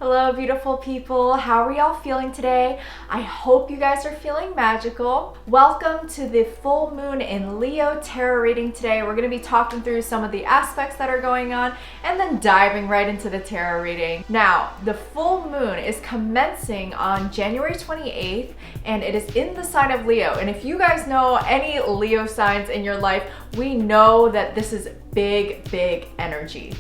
Hello, beautiful people. How are y'all feeling today? I hope you guys are feeling magical. Welcome to the full moon in Leo tarot reading today. We're going to be talking through some of the aspects that are going on and then diving right into the tarot reading. Now, the full moon is commencing on January 28th and it is in the sign of Leo. And if you guys know any Leo signs in your life, we know that this is big energy.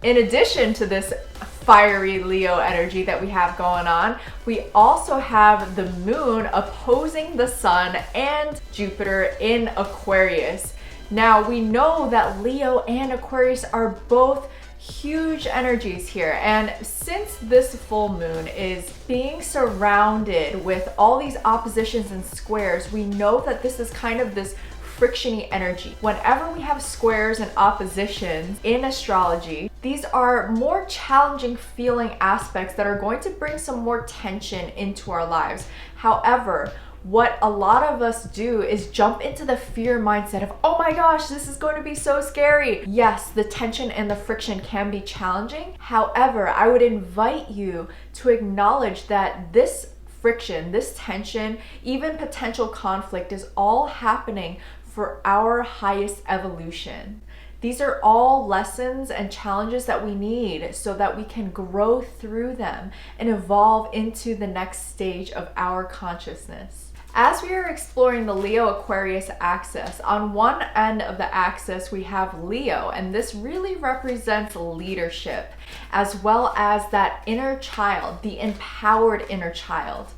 In addition to this fiery Leo energy that we have going on, we also have the moon opposing the sun and Jupiter in Aquarius. Now we know that Leo and Aquarius are both huge energies here, and since this full moon is being surrounded with all these oppositions and squares, we know that this is kind of this frictiony energy. Whenever we have squares and oppositions in astrology, these are more challenging feeling aspects that are going to bring some more tension into our lives. However, what a lot of us do is jump into the fear mindset of, oh my gosh, this is going to be so scary. Yes, the tension and the friction can be challenging. However, I would invite you to acknowledge that this friction, this tension, even potential conflict is all happening for our highest evolution. These are all lessons and challenges that we need so that we can grow through them and evolve into the next stage of our consciousness. As we are exploring the Leo-Aquarius axis, on one end of the axis we have Leo, and this really represents leadership, as well as that inner child, the empowered inner child.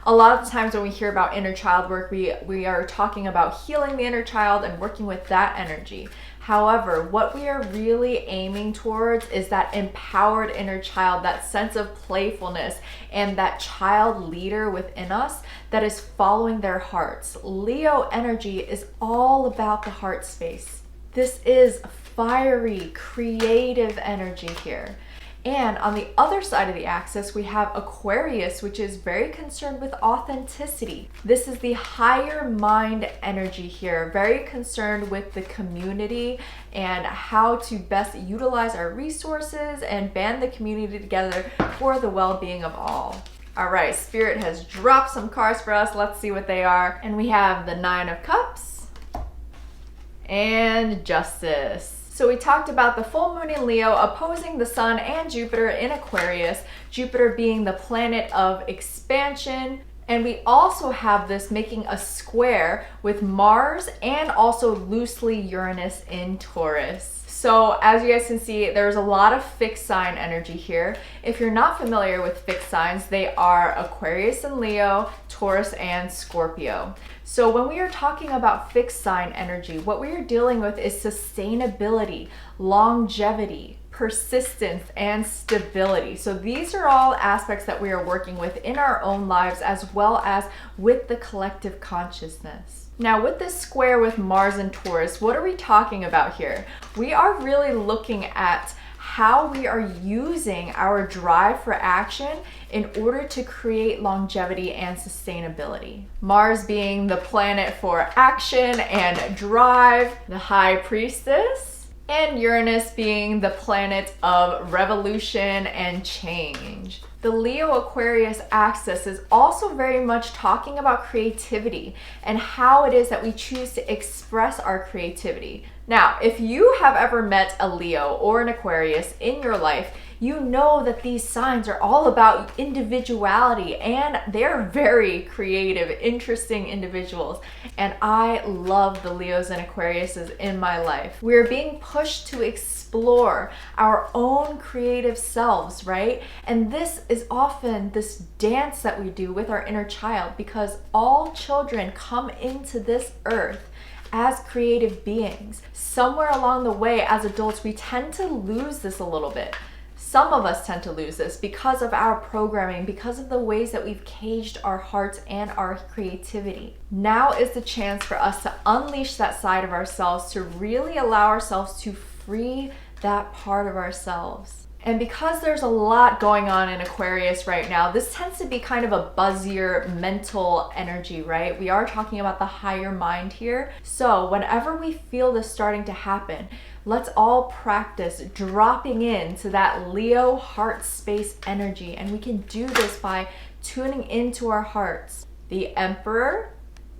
A lot of the times when we hear about inner child work, we are talking about healing the inner child and working with that energy. However, what we are really aiming towards is that empowered inner child, that sense of playfulness and that child leader within us that is following their hearts. Leo energy is all about the heart space. This is fiery, creative energy here. And on the other side of the axis, we have Aquarius, which is very concerned with authenticity. This is the higher mind energy here, very concerned with the community and how to best utilize our resources and band the community together for the well-being of all. All right, Spirit has dropped some cards for us. Let's see what they are. And we have the Nine of Cups and Justice. So we talked about the full moon in Leo opposing the sun and Jupiter in Aquarius, Jupiter being the planet of expansion. And we also have this making a square with Mars and also loosely Uranus in Taurus. So as you guys can see, there's a lot of fixed sign energy here. If you're not familiar with fixed signs, they are Aquarius and Leo, Taurus and Scorpio. So when we are talking about fixed sign energy, what we are dealing with is sustainability, longevity, persistence, and stability. So these are all aspects that we are working with in our own lives as well as with the collective consciousness. Now with this square with Mars and Taurus, what are we talking about here? We are really looking at how we are using our drive for action in order to create longevity and sustainability. Mars being the planet for action and drive, the High Priestess, and Uranus being the planet of revolution and change. The Leo-Aquarius axis is also very much talking about creativity and how it is that we choose to express our creativity. Now, if you have ever met a Leo or an Aquarius in your life, you know that these signs are all about individuality and they're very creative, interesting individuals. And I love the Leos and Aquariuses in my life. We're being pushed to explore our own creative selves, right? And this is often this dance that we do with our inner child, because all children come into this earth as creative beings. Somewhere along the way as adults, we tend to lose this a little bit. Some of us tend to lose this because of our programming, because of the ways that we've caged our hearts and our creativity. Now is the chance for us to unleash that side of ourselves, to really allow ourselves to free that part of ourselves. And because there's a lot going on in Aquarius right now, this tends to be kind of a buzzier mental energy, right? We are talking about the higher mind here. So whenever we feel this starting to happen, let's all practice dropping into that Leo heart space energy. And we can do this by tuning into our hearts. The Emperor.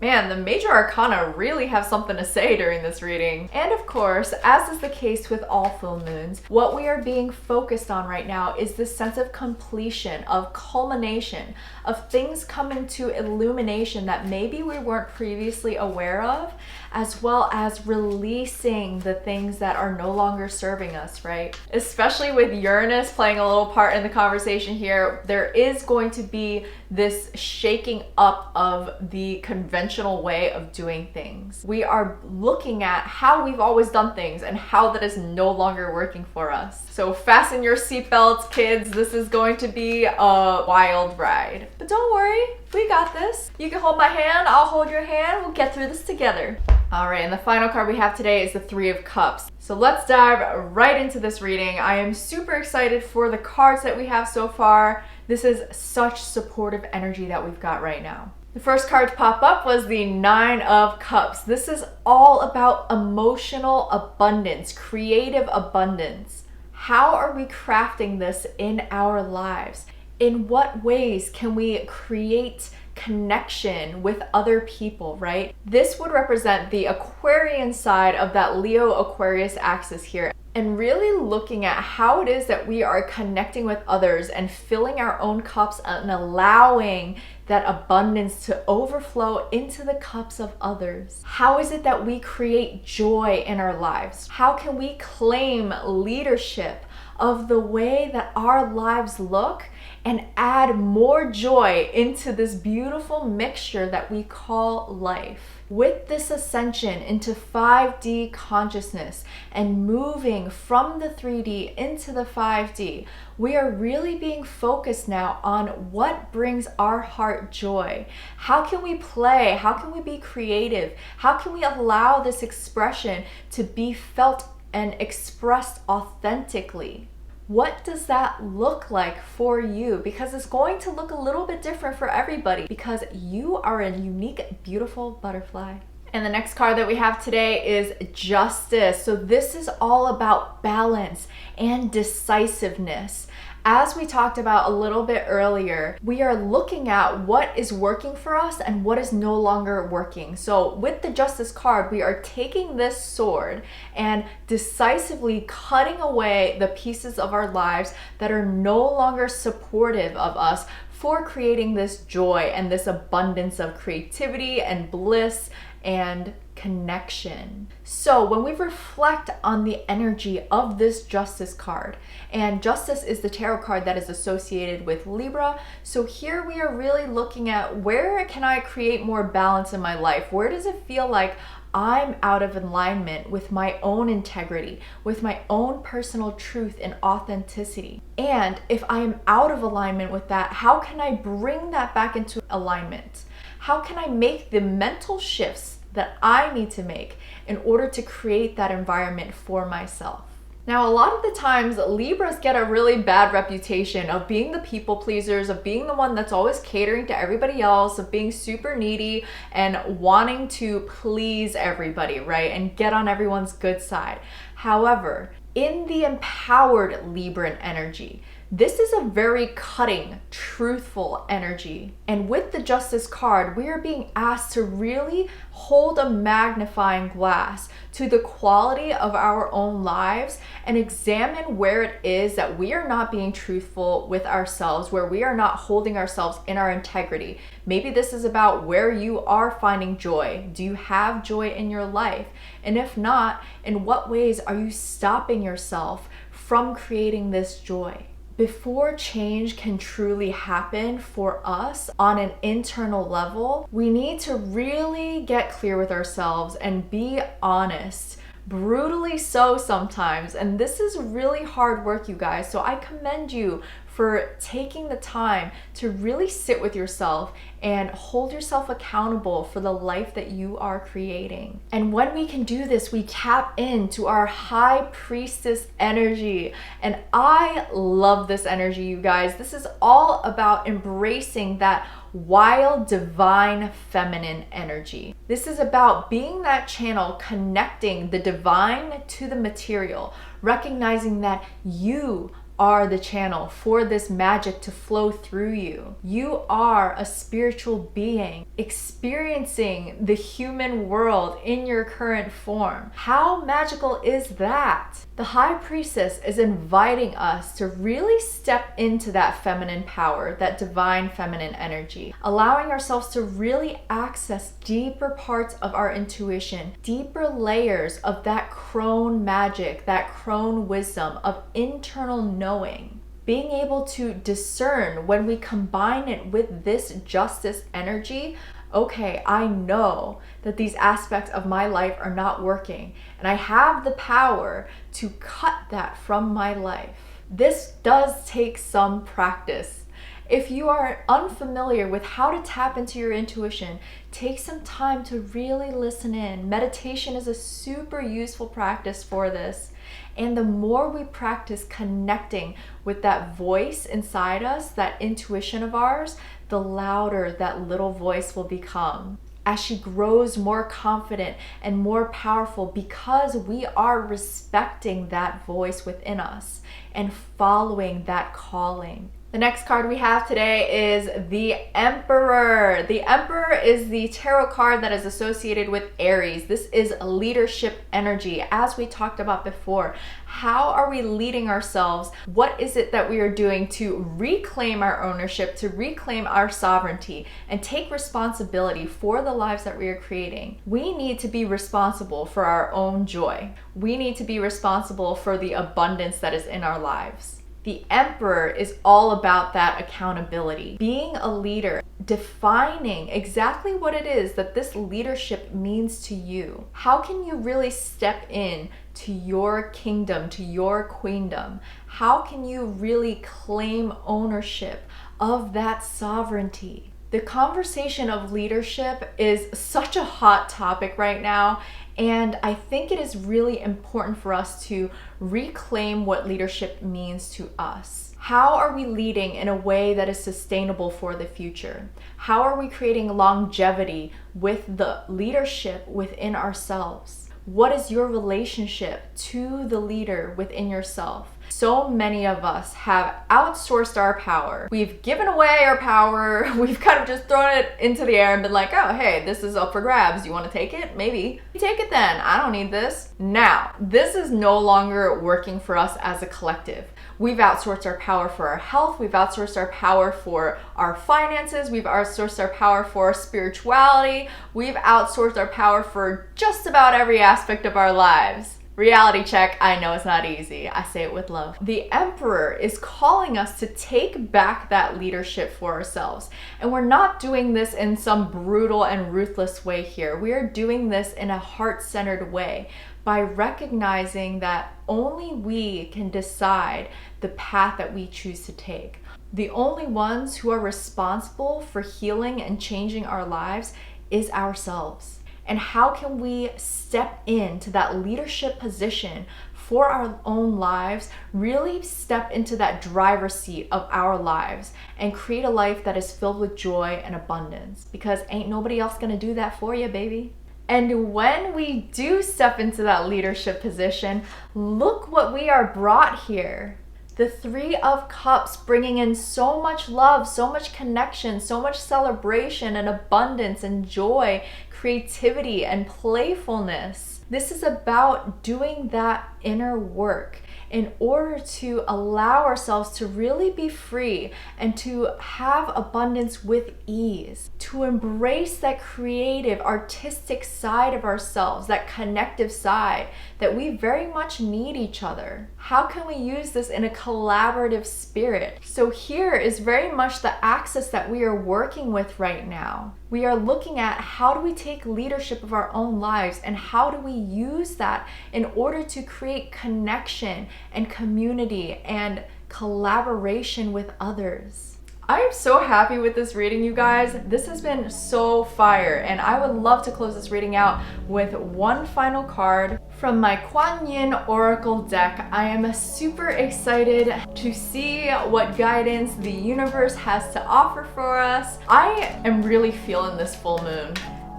Man, the major arcana really have something to say during this reading. And of course, as is the case with all full moons, what we are being focused on right now is this sense of completion, of culmination, of things coming to illumination that maybe we weren't previously aware of, as well as releasing the things that are no longer serving us, right? Especially with Uranus playing a little part in the conversation here, there is going to be this shaking up of the conventional way of doing things. We are looking at how we've always done things and how that is no longer working for us. So fasten your seatbelts, kids. This is going to be a wild ride. But don't worry, we got this. You can hold my hand, I'll hold your hand. We'll get through this together. All right, and the final card we have today is the Three of Cups. So let's dive right into this reading. I am super excited for the cards that we have so far. This is such supportive energy that we've got right now. The first card to pop up was the Nine of Cups. This is all about emotional abundance, creative abundance. How are we crafting this in our lives? In what ways can we create connection with other people, right? This would represent the Aquarian side of that Leo-Aquarius axis here, and really looking at how it is that we are connecting with others and filling our own cups and allowing that abundance to overflow into the cups of others. How is it that we create joy in our lives? How can we claim leadership of the way that our lives look and add more joy into this beautiful mixture that we call life? With this ascension into 5D consciousness and moving from the 3D into the 5D, we are really being focused now on what brings our heart joy. How can we play? How can we be creative? How can we allow this expression to be felt and expressed authentically? What does that look like for you? Because it's going to look a little bit different for everybody because you are a unique, beautiful butterfly. And the next card that we have today is Justice. So this is all about balance and decisiveness. As we talked about a little bit earlier, we are looking at what is working for us and what is no longer working. So with the Justice card, we are taking this sword and decisively cutting away the pieces of our lives that are no longer supportive of us for creating this joy and this abundance of creativity and bliss and connection. So when we reflect on the energy of this Justice card, and Justice is the tarot card that is associated with Libra, so here we are really looking at where can I create more balance in my life? Where does it feel like I'm out of alignment with my own integrity, with my own personal truth and authenticity? And if I am out of alignment with that, how can I bring that back into alignment? How can I make the mental shifts that I need to make in order to create that environment for myself? Now, a lot of the times, Libras get a really bad reputation of being the people pleasers, of being the one that's always catering to everybody else, of being super needy and wanting to please everybody, right? And get on everyone's good side. However, in the empowered Libran energy, this is a very cutting, truthful energy. And with the Justice card, we are being asked to really hold a magnifying glass to the quality of our own lives and examine where it is that we are not being truthful with ourselves, where we are not holding ourselves in our integrity. Maybe this is about where you are finding joy. Do you have joy in your life? And if not, in what ways are you stopping yourself from creating this joy? Before change can truly happen for us on an internal level, we need to really get clear with ourselves and be honest. Brutally so sometimes, and this is really hard work, you guys, so I commend you for taking the time to really sit with yourself and hold yourself accountable for the life that you are creating. And when we can do this, we tap into our high priestess energy. And I love this energy, you guys. This is all about embracing that wild, divine, feminine energy. This is about being that channel, connecting the divine to the material, recognizing that you are the channel for this magic to flow through you. You are a spiritual being experiencing the human world in your current form. How magical is that? The High Priestess is inviting us to really step into that feminine power, that divine feminine energy, allowing ourselves to really access deeper parts of our intuition, deeper layers of that crone magic, that crone wisdom of internal knowing. Being able to discern when we combine it with this justice energy. Okay, I know that these aspects of my life are not working, and I have the power to cut that from my life. This does take some practice. If you are unfamiliar with how to tap into your intuition, take some time to really listen in. Meditation is a super useful practice for this. And the more we practice connecting with that voice inside us, that intuition of ours, the louder that little voice will become as she grows more confident and more powerful, because we are respecting that voice within us and following that calling. The next card we have today is the Emperor. The Emperor is the tarot card that is associated with Aries. This is leadership energy, as we talked about before. How are we leading ourselves? What is it that we are doing to reclaim our ownership, to reclaim our sovereignty, and take responsibility for the lives that we are creating? We need to be responsible for our own joy. We need to be responsible for the abundance that is in our lives. The Emperor is all about that accountability, being a leader, defining exactly what it is that this leadership means to you. How can you really step in to your kingdom, to your queendom? How can you really claim ownership of that sovereignty? The conversation of leadership is such a hot topic right now, and I think it is really important for us to reclaim what leadership means to us. How are we leading in a way that is sustainable for the future? How are we creating longevity with the leadership within ourselves? What is your relationship to the leader within yourself? So many of us have outsourced our power. We've given away our power. We've kind of just thrown it into the air and been like, oh, hey, this is up for grabs. You want to take it? Maybe. You take it then. I don't need this. Now, this is no longer working for us as a collective. We've outsourced our power for our health. We've outsourced our power for our finances. We've outsourced our power for our spirituality. We've outsourced our power for just about every aspect of our lives. Reality check, I know it's not easy. I say it with love. The Emperor is calling us to take back that leadership for ourselves. And we're not doing this in some brutal and ruthless way here. We are doing this in a heart-centered way by recognizing that only we can decide the path that we choose to take. The only ones who are responsible for healing and changing our lives is ourselves. And how can we step into that leadership position for our own lives, really step into that driver's seat of our lives and create a life that is filled with joy and abundance? Because ain't nobody else gonna do that for you, baby. And when we do step into that leadership position, look what we are brought here. The Three of Cups, bringing in so much love, so much connection, so much celebration and abundance and joy, creativity and playfulness. This is about doing that inner work in order to allow ourselves to really be free and to have abundance with ease, to embrace that creative, artistic side of ourselves, that connective side that we very much need each other. How can we use this in a collaborative spirit? So here is very much the axis that we are working with right now. We are looking at how do we take leadership of our own lives and how do we use that in order to create connection and community and collaboration with others. I am so happy with this reading, you guys. This has been so fire, and I would love to close this reading out with one final card from my Kuan Yin Oracle deck. I am super excited to see what guidance the universe has to offer for us. I am really feeling this full moon.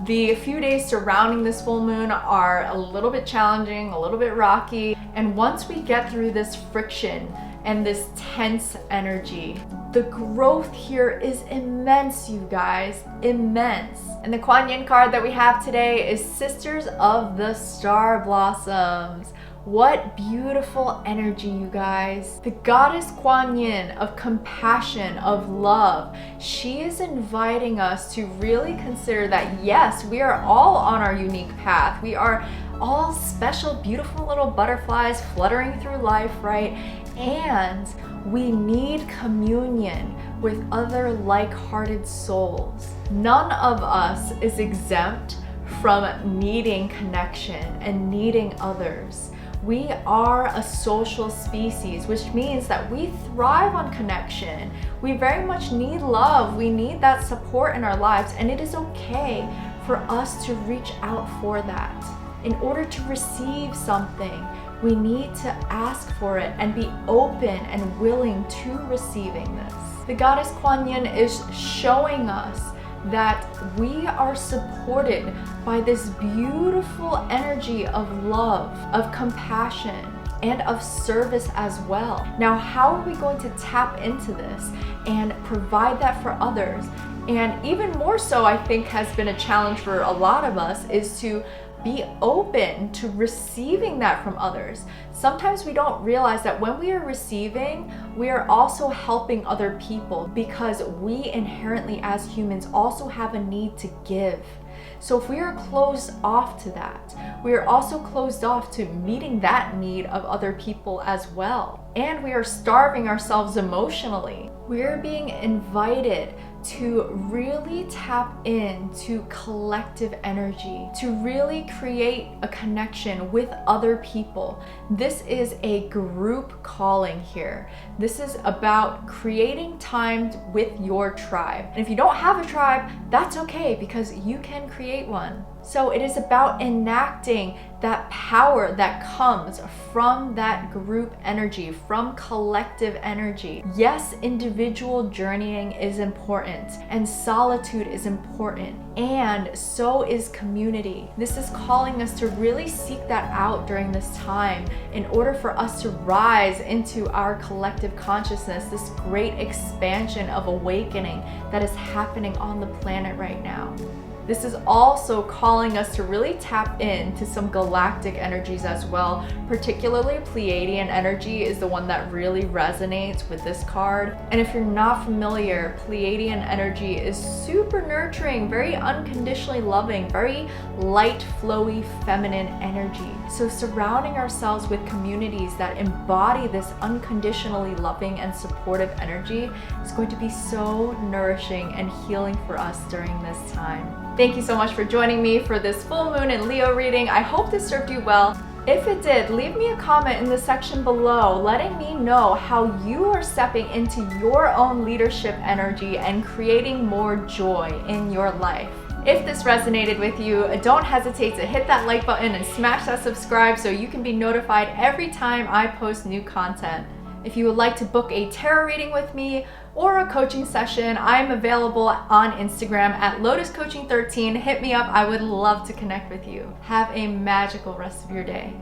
The few days surrounding this full moon are a little bit challenging, a little bit rocky, and once we get through this friction and this tense energy, the growth here is immense, you guys, immense. And the Kuan Yin card that we have today is Sisters of the Star Blossoms. What beautiful energy, you guys. The goddess Kuan Yin of compassion, of love, she is inviting us to really consider that yes, we are all on our unique path. We are all special, beautiful little butterflies fluttering through life, right? And we need communion with other like-hearted souls. None of us is exempt from needing connection and needing others. We are a social species, which means that we thrive on connection. We very much need love. We need that support in our lives, and it is okay for us to reach out for that. In order to receive something, we need to ask for it and be open and willing to receiving this. The goddess Kuan Yin is showing us that we are supported by this beautiful energy of love, of compassion, and of service as well. Now, how are we going to tap into this and provide that for others? And even more so, I think, has been a challenge for a lot of us, is to be open to receiving that from others. Sometimes we don't realize that when we are receiving, we are also helping other people, because we inherently as humans also have a need to give. So if we are closed off to that, we are also closed off to meeting that need of other people as well. And we are starving ourselves emotionally. We are being invited to really tap into collective energy, to really create a connection with other people. This is a group calling here. This is about creating time with your tribe. And if you don't have a tribe, that's okay, because you can create one. So it is about enacting that power that comes from that group energy, from collective energy. Yes, individual journeying is important, and solitude is important, and so is community. This is calling us to really seek that out during this time in order for us to rise into our collective consciousness, this great expansion of awakening that is happening on the planet right now. This is also calling us to really tap into some galactic energies as well. Particularly Pleiadian energy is the one that really resonates with this card. And if you're not familiar, Pleiadian energy is super nurturing, very unconditionally loving, very light, flowy, feminine energy. So surrounding ourselves with communities that embody this unconditionally loving and supportive energy is going to be so nourishing and healing for us during this time. Thank you so much for joining me for this full moon and Leo reading. I hope this served you well. If it did, leave me a comment in the section below letting me know how you are stepping into your own leadership energy and creating more joy in your life. If this resonated with you, don't hesitate to hit that like button and smash that subscribe so you can be notified every time I post new content. If you would like to book a tarot reading with me or a coaching session, I'm available on Instagram at LotusCoaching13. Hit me up, I would love to connect with you. Have a magical rest of your day.